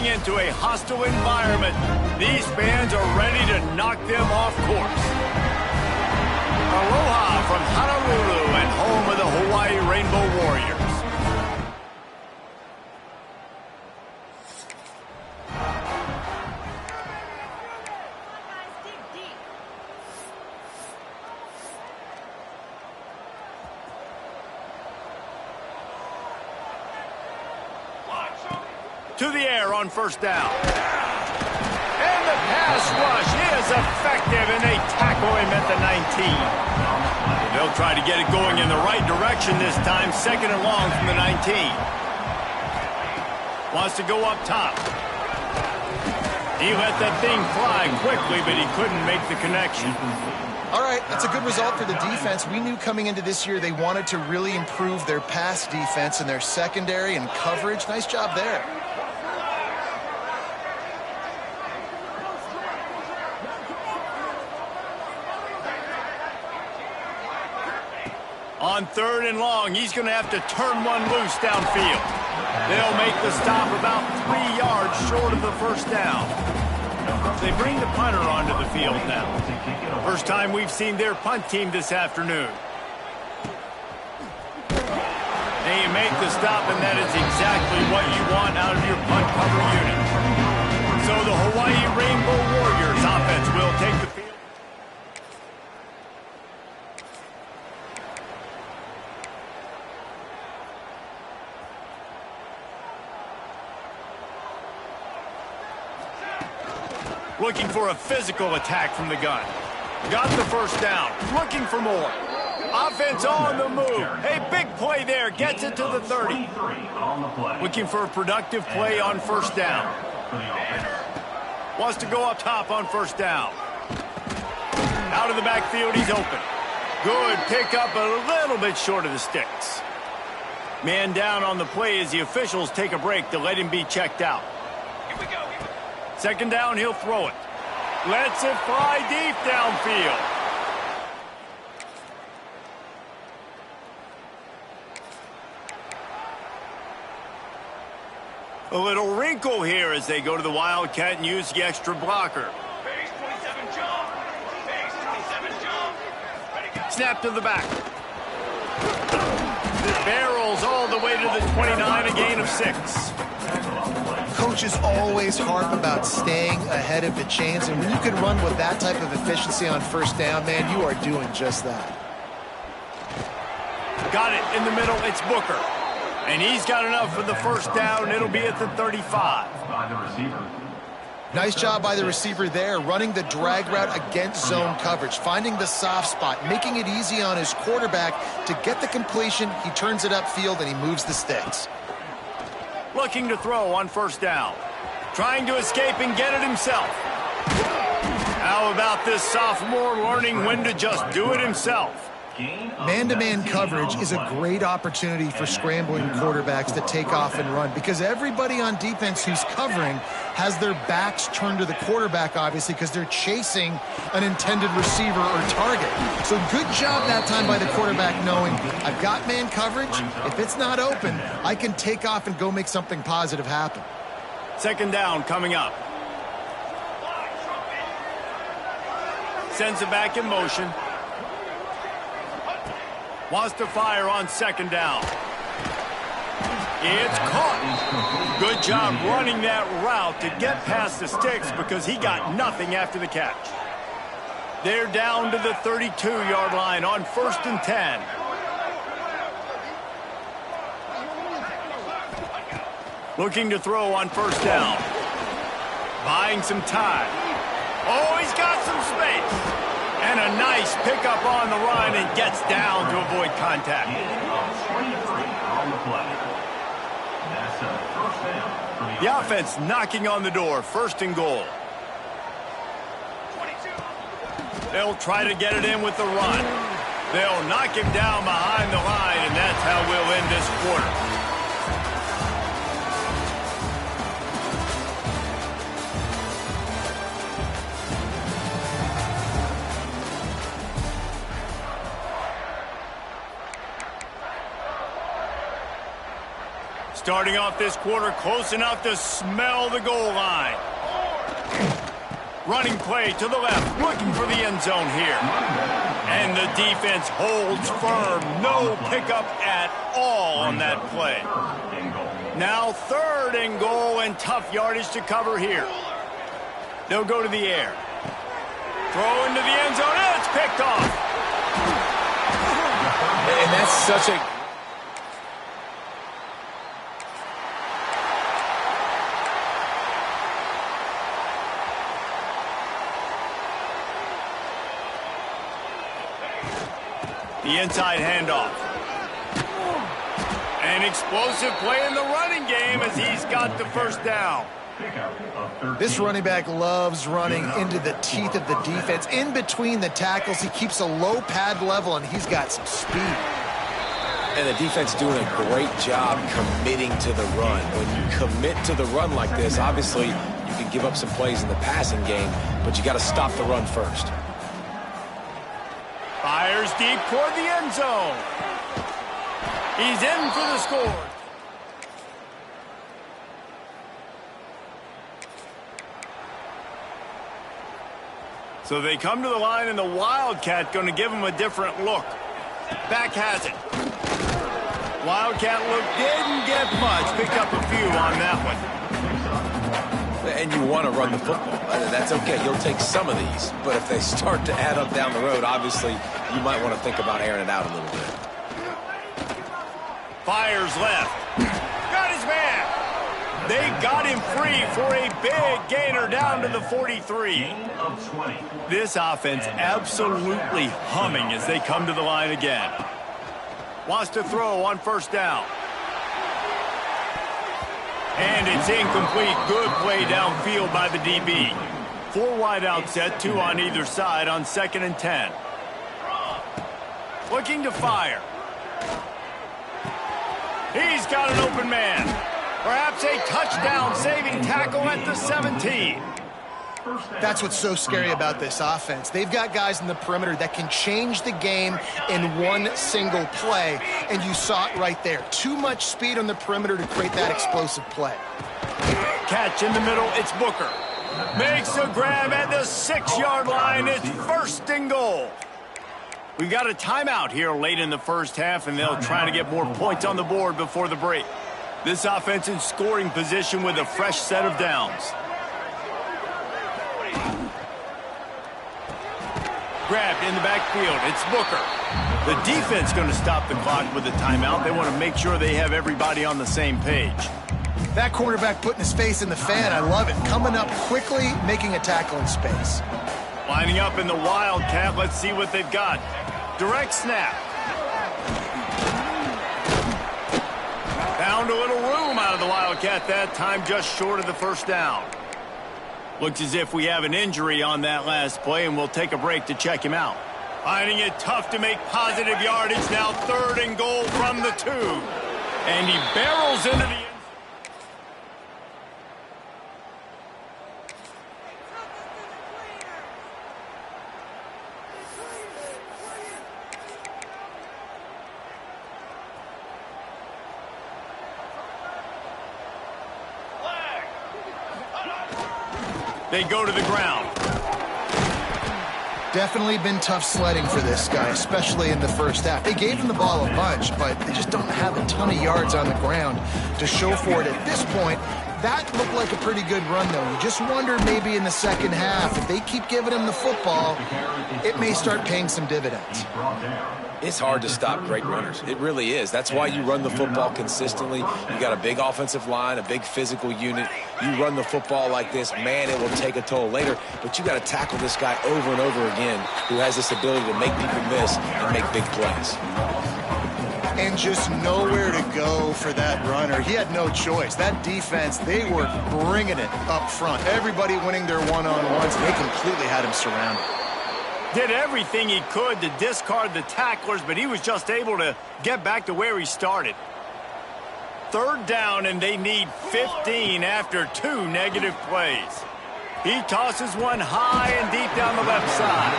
stepping into a hostile environment. These fans are ready to knock them off course. Aloha from Honolulu and home of the Hawaii Rainbow Warriors. To the air on first down. And the pass rush is effective, and they tackle him at the 19. They'll try to get it going in the right direction this time, second and long from the 19. Wants to go up top. He let that thing fly quickly, but he couldn't make the connection. All right, that's a good result for the defense. We knew coming into this year they wanted to really improve their pass defense and their secondary and coverage. Nice job there. On third and long, he's going to have to turn one loose downfield. They'll make the stop about 3 yards short of the first down. They bring the punter onto the field now. First time we've seen their punt team this afternoon. They make the stop, and that is exactly what you want out of your punt cover unit. So the Hawaii Rainbow Warriors offense will take the field. Looking for a physical attack from the gun. Got the first down. Looking for more. Offense on the move. A big play there. Gets it to the 30. Looking for a productive play on first down. Wants to go up top on first down. Out of the backfield, he's open. Good pickup, a little bit short of the sticks. Man down on the play as the officials take a break to let him be checked out. Second down, he'll throw it. Lets it fly deep downfield. A little wrinkle here as they go to the Wildcat and use the extra blocker. Base 27 jump. Base 27 jump. Ready, go. Snap to the back. Barrels all the way to the 29, a gain of 6. Coaches always harp about staying ahead of the chains, and when you can run with that type of efficiency on first down, man, you are doing just that. Got it in the middle, it's Booker. And he's got enough for the first down. It'll be at the 35. Nice job by the receiver there, running the drag route against zone coverage, finding the soft spot, making it easy on his quarterback to get the completion. He turns it upfield, and he moves the sticks. Looking to throw on first down. Trying to escape and get it himself. How about this sophomore learning when to just do it himself? Man-to-man coverage is a great opportunity for scrambling quarterbacks to take off and run because everybody on defense who's covering has their backs turned to the quarterback, obviously, because they're chasing an intended receiver or target. So good job that time by the quarterback knowing I've got man coverage. If it's not open, I can take off and go make something positive happen. Second down coming up. Sends it back in motion. Wants to fire on second down. It's caught. Good job running that route to get past the sticks because he got nothing after the catch. They're down to the 32-yard line on first and 10. Looking to throw on first down. Buying some time. Oh, he's got some space. And a nice pickup on the run and gets down to avoid contact. The offense knocking on the door, first and goal. They'll try to get it in with the run. They'll knock him down behind the line, and that's how we'll end this quarter. Starting off this quarter close enough to smell the goal line. Running play to the left, looking for the end zone here. And the defense holds firm. No pickup at all on that play. Now 3rd and goal, and tough yardage to cover here. They'll go to the air. Throw into the end zone, and it's picked off. And that's such a... The inside handoff. An explosive play in the running game as he's got the first down. This running back loves running into the teeth of the defense. In between the tackles, he keeps a low pad level, and he's got some speed. And the defense doing a great job committing to the run. When you commit to the run like this, obviously you can give up some plays in the passing game, but you got to stop the run first. Fires deep toward the end zone. He's in for the score. So they come to the line, and the Wildcat going to give him a different look. Back has it. Wildcat look didn't get much. Picked up a few on that one. And you want to run the football. That's okay. You'll take some of these. But if they start to add up down the road, obviously, you might want to think about airing it out a little bit. Fires left. Got his man. They got him free for a big gainer down to the 43. This offense absolutely humming as they come to the line again. Wants to throw on 1st down. And it's incomplete. Good play downfield by the DB. 4 wide out set, 2 on either side on 2nd and 10. Looking to fire. He's got an open man. Perhaps a touchdown-saving tackle at the 17. That's what's so scary about this offense. They've got guys in the perimeter that can change the game in one single play, and you saw it right there. Too much speed on the perimeter to create that explosive play. Catch in the middle, it's Booker. Makes a grab at the 6-yard line. It's 1st and goal. We got a timeout here late in the first half, and they'll try to get more points on the board before the break. This offense in scoring position with a fresh set of downs. Grabbed in the backfield. It's Booker. The defense going to stop the clock with a timeout. They want to make sure they have everybody on the same page. That quarterback putting his face in the fan, I love it. Coming up quickly, making a tackle in space. Lining up in the Wildcat. Let's see what they've got. Direct snap. Found a little room out of the Wildcat that time, just short of the 1st down. Looks as if we have an injury on that last play, and we'll take a break to check him out. Finding it tough to make positive yardage. Now 3rd and goal from the 2. And he barrels into the end. They go to the ground. Definitely been tough sledding for this guy, especially in the first half. They gave him the ball a bunch, but they just don't have a ton of yards on the ground to show for it at this point. That looked like a pretty good run, though. You just wonder maybe in the second half, if they keep giving him the football, it may start paying some dividends. It's hard to stop great runners. It really is. That's why you run the football consistently. You got a big offensive line, a big physical unit. You run the football like this, man, it will take a toll later. But you got to tackle this guy over and over again who has this ability to make people miss and make big plays. And just nowhere to go for that runner. He had no choice. That defense, they were bringing it up front. Everybody winning their one-on-ones. They completely had him surrounded. Did everything he could to discard the tacklers, but he was just able to get back to where he started. 3rd down, and they need 15 after 2 negative plays. He tosses one high and deep down the left side.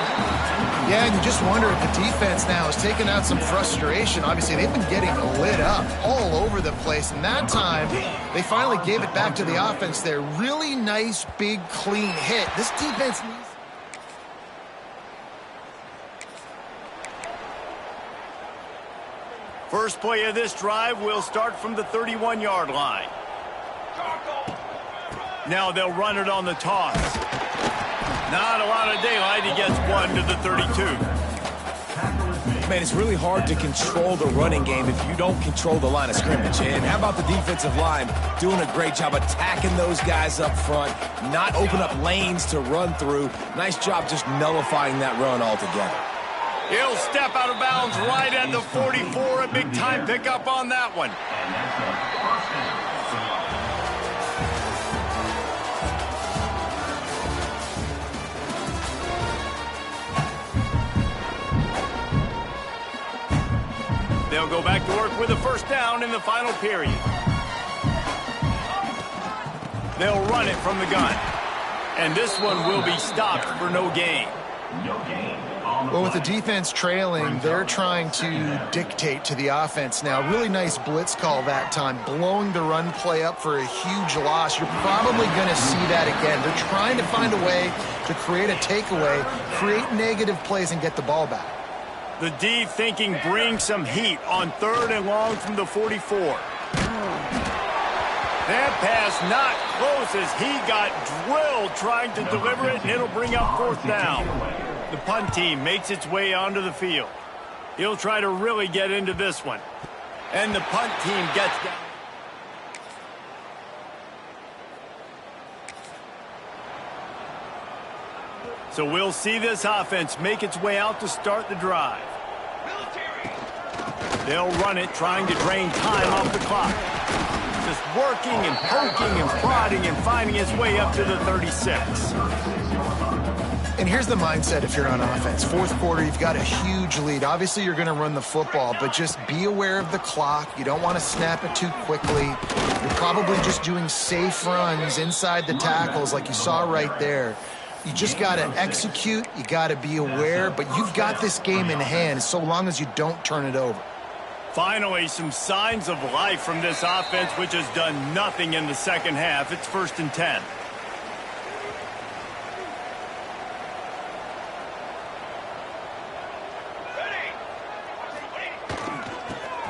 Yeah, and you just wonder if the defense now has taken out some frustration. Obviously, they've been getting lit up all over the place, and that time they finally gave it back to the offense there. Really nice, big, clean hit. This defense needs... First play of this drive will start from the 31-yard line. Now they'll run it on the toss. Not a lot of daylight. He gets one to the 32. Man, it's really hard to control the running game if you don't control the line of scrimmage. And how about the defensive line doing a great job attacking those guys up front, not open up lanes to run through. Nice job just nullifying that run altogether. He'll step out of bounds right at the 44. A big-time pickup on that one. They'll go back to work with a first down in the final period. They'll run it from the gun. And this one will be stopped for no gain. Well, with the defense trailing, they're trying to dictate to the offense now. Really nice blitz call that time, blowing the run play up for a huge loss. You're probably going to see that again. They're trying to find a way to create a takeaway, create negative plays, and get the ball back. The D thinking bring some heat on 3rd and long from the 44. That pass not close as he got drilled trying to deliver it, and it'll bring up 4th down. The punt team makes its way onto the field. He'll try to really get into this one. And the punt team gets down. So we'll see this offense make its way out to start the drive. They'll run it, trying to drain time off the clock. Just working and poking and prodding and finding his way up to the 36. And here's the mindset if you're on offense. 4th quarter, you've got a huge lead. Obviously, you're going to run the football, but just be aware of the clock. You don't want to snap it too quickly. You're probably just doing safe runs inside the tackles like you saw right there. You just got to execute. You got to be aware, but you've got this game in hand so long as you don't turn it over. Finally, some signs of life from this offense, which has done nothing in the second half. It's 1st and 10.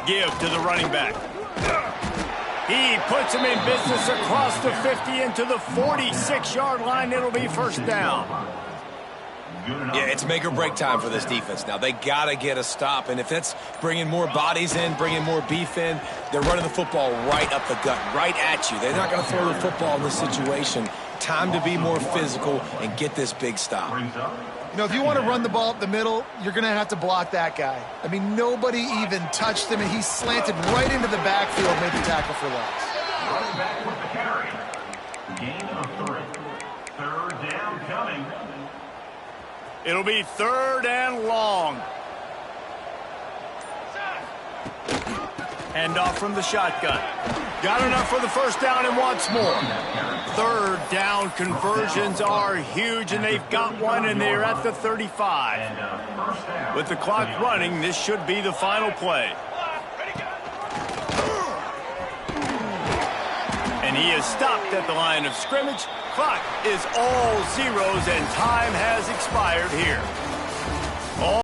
Give to the running back. He puts him in business across the 50 into the 46-yard line. It'll be 1st down. Yeah, it's make or break time for this defense. Now, they got to get a stop, and if that's bringing more bodies in, bringing more beef in, they're running the football right up the gut, right at you. They're not going to throw the football in this situation. Time to be more physical and get this big stop. You know, if you want to run the ball up the middle, you're going to have to block that guy. I mean, nobody even touched him, and he slanted right into the backfield, made the tackle for loss. Running back with the carry. Gain of 3. 3rd down coming. It'll be 3rd and long. Hand off from the shotgun. Got enough for the 1st down and wants more. 3rd down conversions are huge, and they've got one, and they're at the 35. With the clock running, this should be the final play. And he is stopped at the line of scrimmage. Clock is all zeros, and time has expired here.